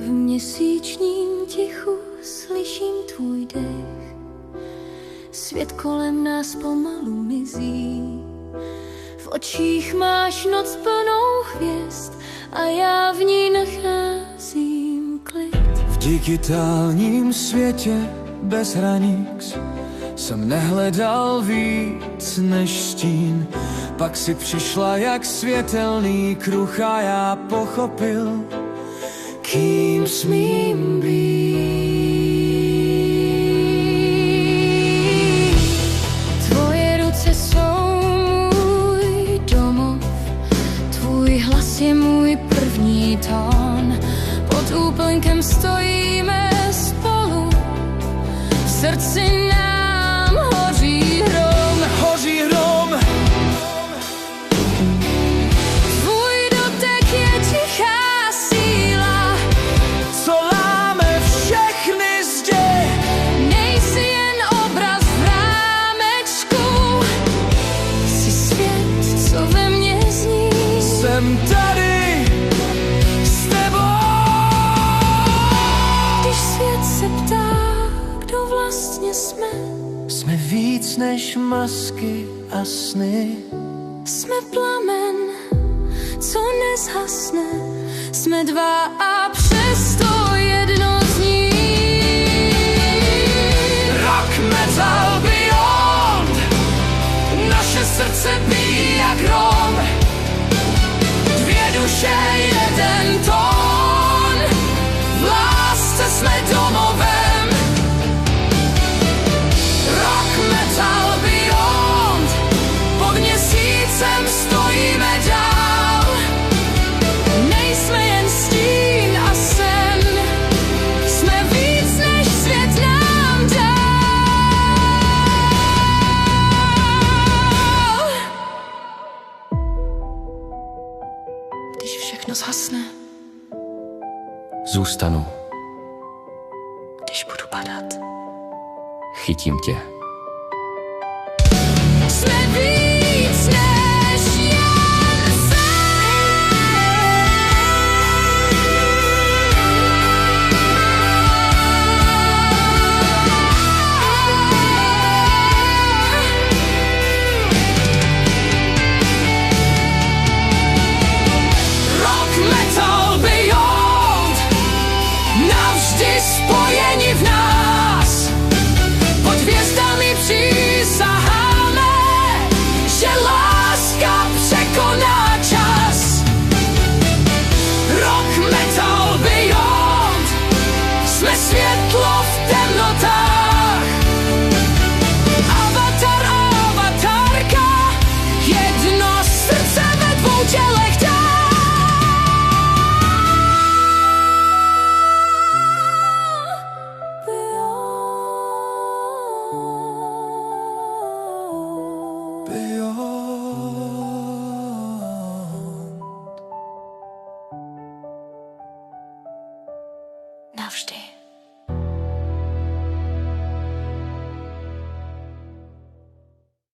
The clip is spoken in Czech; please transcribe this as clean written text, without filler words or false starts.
V měsíčním tichu slyším tvůj dech, svět kolem nás pomalu mizí. V očích máš noc plnou hvězd a já v ní nacházím klid. V digitálním světě bez hranic jsem nehledal víc než stín. Pak si přišla jak světelný kruh a já pochopil, kým smím být. Tvoje ruce jsou můj domov, tvůj hlas je můj první tón. Pod úplňkem stojíme spolu, v srdci nám hoří hrom. Hoří hrom. Tvůj dotek je tichá síla, Co láme všechny zdi. nejsi jen obraz v rámečku, jsi svět, co ve mně zní. Jsem tady s tebou. Když svět se ptá, kdo vlastně jsme, Jsme víc než masky a sny. jsme plamen, co nezhasne. Jsme dva a přesto jedno zní. Rock metal beyond. Naše srdce bíjí jak hrom. Dvě duše, jeden tón. V lásce jsme domovem. Rock metal beyond. Pod měsícem stojíme dál. Nejsme jen stín a sen. Jsme víc než svět nám dal. Když všechno zhasne, Zůstanu, když budu padat, chytím tě.